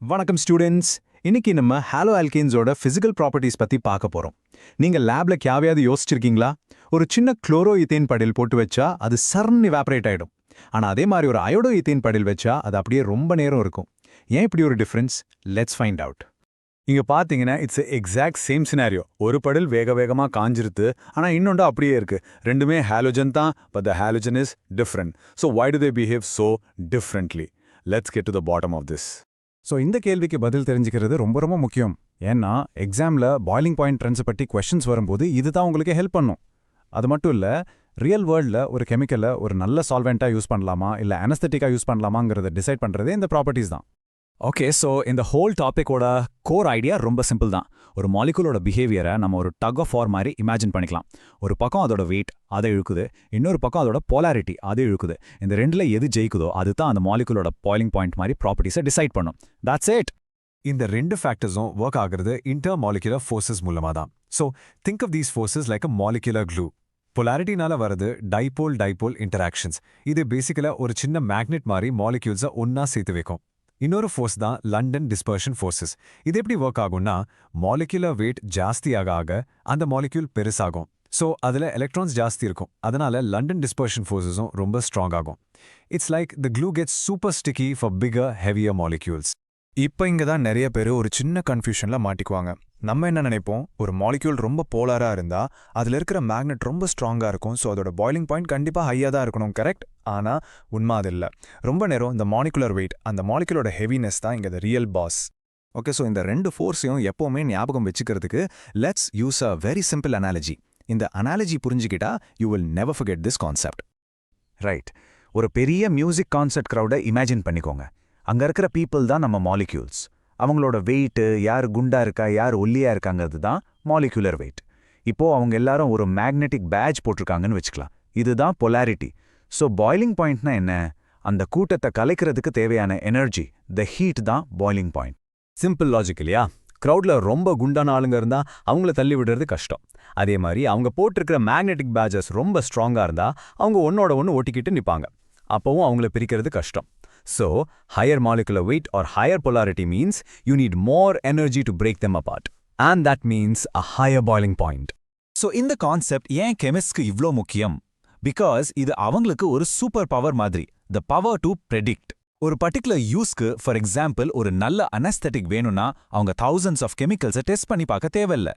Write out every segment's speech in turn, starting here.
வணக்கம் ஸ்டூடெண்ட்ஸ். இன்னைக்கு நம்ம ஹாலோ ஆல்கேன்ஸோட ஃபிசிக்கல் ப்ராப்பர்ட்டிஸ் பத்தி பார்க்க போறோம். நீங்க லேப்ல யாவையாவது யோசிச்சிருக்கீங்களா? ஒரு சின்ன குளோரோ ஈத்தேன் படில் போட்டு வச்சா அது சர்ன்னு இவாபரேட் ஆயிடும். ஆனா அதே மாதிரி ஒரு அயோடோ ஈத்தேன் படில் வச்சா அது அப்படியே ரொம்ப நேரம் இருக்கும். ஏன் இப்படி ஒரு டிஃபரன்ஸ்? Let's find out. இங்க பாத்தீங்கன்னா இட்ஸ் எக்ஸாக்ட் சேம் சினாரியோ. ஒரு படில் வேகமா காஞ்சிருது, ஆனா இன்னொன்று அப்படியே இருக்கு. ரெண்டுமே ஹாலோஜன் தான், but the halogen is different. So why do they behave so differently? Let's get to the bottom of this. So இந்த கேள்விக்கு பதில் தெரிஞ்சுக்கிறது ரொம்ப முக்கியம். ஏன்னா எக்ஸாமில் பாய்லிங் பாயிண்ட் ட்ரெண்ட்ஸை பற்றி கொஷின்ஸ் வரும்போது இதுதான் உங்களுக்கு ஹெல்ப் பண்ணும். அது மட்டும் இல்லை, ரியல் வேர்ல்டில் ஒரு கெமிக்கலை ஒரு நல்ல சால்வெண்ட்டாக யூஸ் பண்ணலாமா இல்லை அனஸ்தட்டிக்காக யூஸ் பண்ணலாமாங்கிறத டிசைட் பண்ணுறதே இந்த ப்ராப்பர்ட்டிஸ் தான். ஓகே, ஸோ இந்த ஹோல் டாப்பிக்கோட கோர் ஐடியா ரொம்ப சிம்பிள் தான். ஒரு மாலிகுலோட பிஹேவியரை நம்ம ஒரு டக் ஆஃப் வார் மாதிரி இமேஜின் பண்ணிக்கலாம். ஒரு பக்கம் அதோட வெயிட் அதை இழுக்குது, இன்னொரு பக்கம் அதோட போலாரிட்டி அதை இழுக்குது. இந்த ரெண்டில் எது ஜெயிக்குதோ அதுதான் அந்த மாலிகுலோட பாய்லிங் பாயிண்ட் மாதிரி ப்ராப்பர்ட்டிஸை டிசைட் பண்ணும். That's it. இந்த ரெண்டு ஃபேக்டர்ஸும் ஒர்க் ஆகுறது இன்டர்மாலிகுலர் ஃபோர்ஸஸ் மூலமாக தான். So think of these forces like a molecular glue. பொலாரிட்டினால வரது டைபோல் இன்டராக்ஷன்ஸ். இது பேசிக்கலாக ஒரு சின்ன மேக்னெட் மாதிரி மாலிக்யூல்ஸை ஒன்னா சேர்த்து வைக்கும். இன்னொரு ஃபோர்ஸ் தான் லண்டன் டிஸ்பர்ஷன் ஃபோர்ஸஸ். இது எப்படி ஒர்க் ஆகும்னா, மாலிகுலர் வெயிட் ஜாஸ்தியாக அந்த மாலிக்யூல் பெருசாகும். ஸோ அதில் எலக்ட்ரான்ஸ் ஜாஸ்தி இருக்கும். அதனால லண்டன் டிஸ்பர்ஷன் ஃபோர்ஸஸும் ரொம்ப ஸ்ட்ராங் ஆகும். It's like the glue gets super sticky for bigger heavier molecules. இப்போ இங்கே தான் நிறைய பேர் ஒரு சின்ன கன்ஃபியூஷனில் மாட்டிக்குவாங்க. நம்ம என்ன நினைப்போம், ஒரு மாலிக்யூல் ரொம்ப போலாராக இருந்தால் அதில் இருக்கிற மேக்னெட் ரொம்ப ஸ்ட்ராங்காக இருக்கும், ஸோ அதோட பாய்லிங் பாயிண்ட் கண்டிப்பாக ஹையாக தான் இருக்கணும், கரெக்ட்? ஆனால் உண்மை அது இல்லை. ரொம்ப நேரம் இந்த மாலிகுலர் வெயிட், அந்த மாலிகுலோட ஹெவினஸ் தான் இங்கே the real boss. Okay, so இந்த ரெண்டு ஃபோர்ஸையும் எப்போவுமே ஞாபகம் வச்சுக்கிறதுக்கு let's use a very simple analogy. இந்த அனாலஜி புரிஞ்சுக்கிட்டா you will never forget this concept. Right, ஒரு பெரிய மியூசிக் கான்சர்ட் க்ரௌடை இமேஜின் பண்ணிக்கோங்க. அங்கே இருக்கிற பீப்புள் தான் நம்ம மாலிக்யூல்ஸ். அவங்களோட வெயிட்டு, யார் குண்டா இருக்கா யார் ஒல்லியா இருக்காங்கிறது தான் மாலிகுலர் வெயிட். இப்போது அவங்க எல்லாரும் ஒரு மேக்னெட்டிக் பேட்ச் போட்டிருக்காங்கன்னு வச்சுக்கலாம். இதுதான் பொலாரிட்டி. ஸோ பாய்லிங் பாயிண்ட்னா என்ன? அந்த கூட்டத்தை கலைக்கிறதுக்கு தேவையான எனர்ஜி, த ஹீட் தான் பாய்லிங் பாயிண்ட். சிம்பிள் லாஜிக் இல்லையா? க்ரௌடில் ரொம்ப குண்டான ஆளுங்க இருந்தால் அவங்கள தள்ளி விடுறது கஷ்டம். அதே மாதிரி அவங்க போட்டிருக்கிற மேக்னெட்டிக் பேட்சஸ் ரொம்ப ஸ்ட்ராங்காக இருந்தால் அவங்க ஒன்னோட ஒன்று ஒட்டிக்கிட்டு நிற்பாங்க. அப்போவும் அவங்கள பிரிக்கிறது கஷ்டம். So, higher molecular weight or higher polarity means you need more energy to break them apart. And that means a higher boiling point. So இந்த கான்செப்ட் ஏன் கெமிஸ்ட்க்கு இவ்ளோ முக்கியம்? பிகாஸ் இது அவங்களுக்கு ஒரு சூப்பர் பவர் மாதிரி, த பவர் டு ப்ரெடிக்ட். ஒரு particular யூஸ்க்கு, ஃபார் எக்ஸாம்பிள் ஒரு நல்ல அனஸ்தட்டிக் வேணும்னா அவங்க thousands ஆஃப் கெமிக்கல்ஸை டெஸ்ட் பண்ணி பார்க்க தேவையில்ல.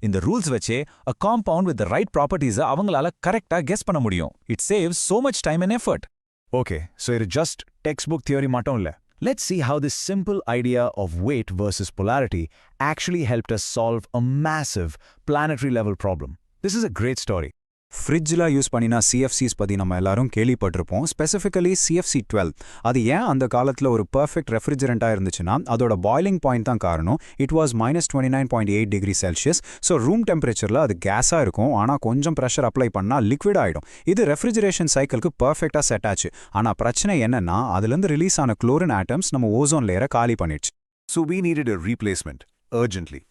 இந்த ரூல்ஸ் வச்சே a compound with the right properties அவங்களால கரெக்டாக கெஸ் பண்ண முடியும். It saves so much time and effort. Okay, so இது just textbook theory மட்டும் இல்லை. Let's see how this simple idea of weight versus polarity actually helped us solve a massive planetary level problem. This is a great story. ஃப்ரிட்ஜில் use பண்ணினா CFCs பற்றி நம்ம எல்லாரும் கேள்விப்பட்டிருப்போம். Specifically CFC12. அது ஏன் அந்த காலத்தில் ஒரு பர்ஃபெக்ட் ரெஃப்ரிஜரண்ட்டாக இருந்துச்சுன்னா அதோட பாய்லிங் பாயிண்ட் தான் காரணம். It was -29.8 degree Celsius. So room டெம்பரேச்சரில் அது கேஸாக இருக்கும், ஆனால் கொஞ்சம் ப்ரெஷர் அப்ளை பண்ணால் லிக்விட் ஆகிடும். இது ரெஃப்ரிஜரேஷன் சைக்கிளுக்கு பர்ஃபெக்டாக செட் ஆச்சு. ஆனால் பிரச்சனை என்னன்னா, அதுலேருந்து ரிலீஸ் ஆன குளோரின் ஆட்டம்ஸ் நம்ம ஓசோன் லேயரை காலி பண்ணிடுச்சு. So we needed a replacement urgently.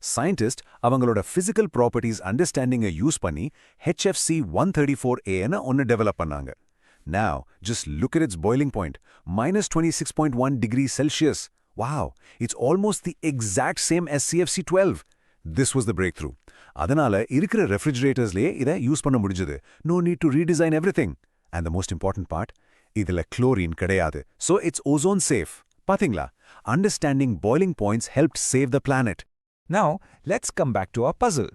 Scientists அவங்களோட physical properties understanding-ஐ யூஸ் பண்ணி HFC 134a ஒன்னு டெவலப் பண்ணாங்க. Now, just look at its boiling point, -26.1 degrees Celsius. Wow, it's almost the exact same as CFC12. This was the breakthrough. அதனால இருக்கிற ரெஃப்ரிஜரேட்டர்ஸ்லயே இதை use பண்ண முடிஞ்சது. No need to redesign everything. And the most important part, இதுல chlorine கிடையாது. So it's ozone safe. பாத்தீங்களா? Understanding boiling points helped save the planet. Now, let's come back to our puzzle.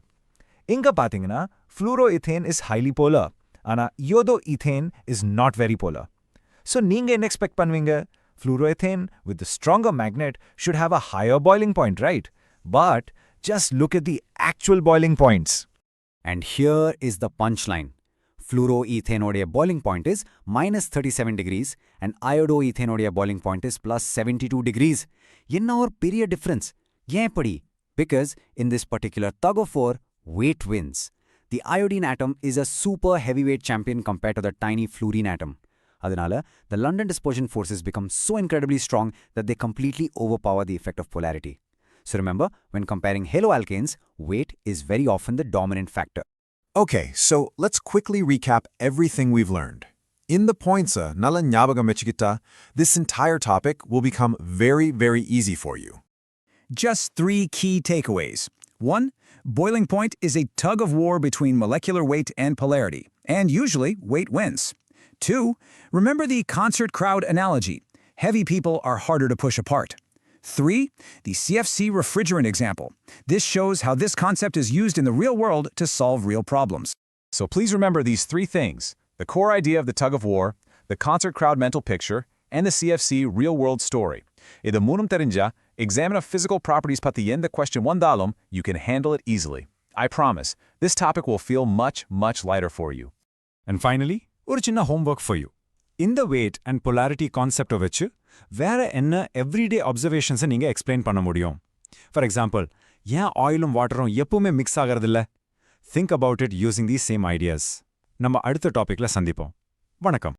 Inga pathina, fluoroethane is highly polar, ana iodoethane is not very polar. So, ninga en expect panvinga, fluoroethane with the stronger magnet should have a higher boiling point, right? But just look at the actual boiling points. And here is the punchline. Fluoroethane boiling point is -37 degrees and iodoethane boiling point is +72 degrees. Yenna or period difference. Yen padi? Because in this particular tug of war, weight wins. The iodine atom is a super heavyweight champion compared to the tiny fluorine atom. Adanala, the London dispersion forces become so incredibly strong that they completely overpower the effect of polarity. So remember, when comparing haloalkanes, weight is very often the dominant factor. Okay, so let's quickly recap everything we've learned. In the points, nala ஞாபகம் வச்சுக்கிட்டா, this entire topic will become very, very easy for you. Just 3 key takeaways. 1. Boiling point is a tug of war between molecular weight and polarity, and usually weight wins. 2. Remember the concert crowd analogy. Heavy people are harder to push apart. 3. The CFC refrigerant example. This shows how this concept is used in the real world to solve real problems. So please remember these 3 things: the core idea of the tug of war, the concert crowd mental picture, and the CFC real-world story. Idu moonum therinja, examine a physical properties patti the question vandalum, you can handle it easily. I promise, this topic will feel much, much lighter for you. And finally, ஒரு சின்ன homework for you. இந்த weight and polarity concept வச்சு வேற என்ன everyday observations நீங்க explain பண்ண முடியும்? For example, ஏன் ஆயிலும் வாட்டரும் எப்பவுமே mix ஆகிறதில்ல? Think about it using these same ideas. நம்ம அடுத்த டாபிக்ல சந்திப்போம். வணக்கம்.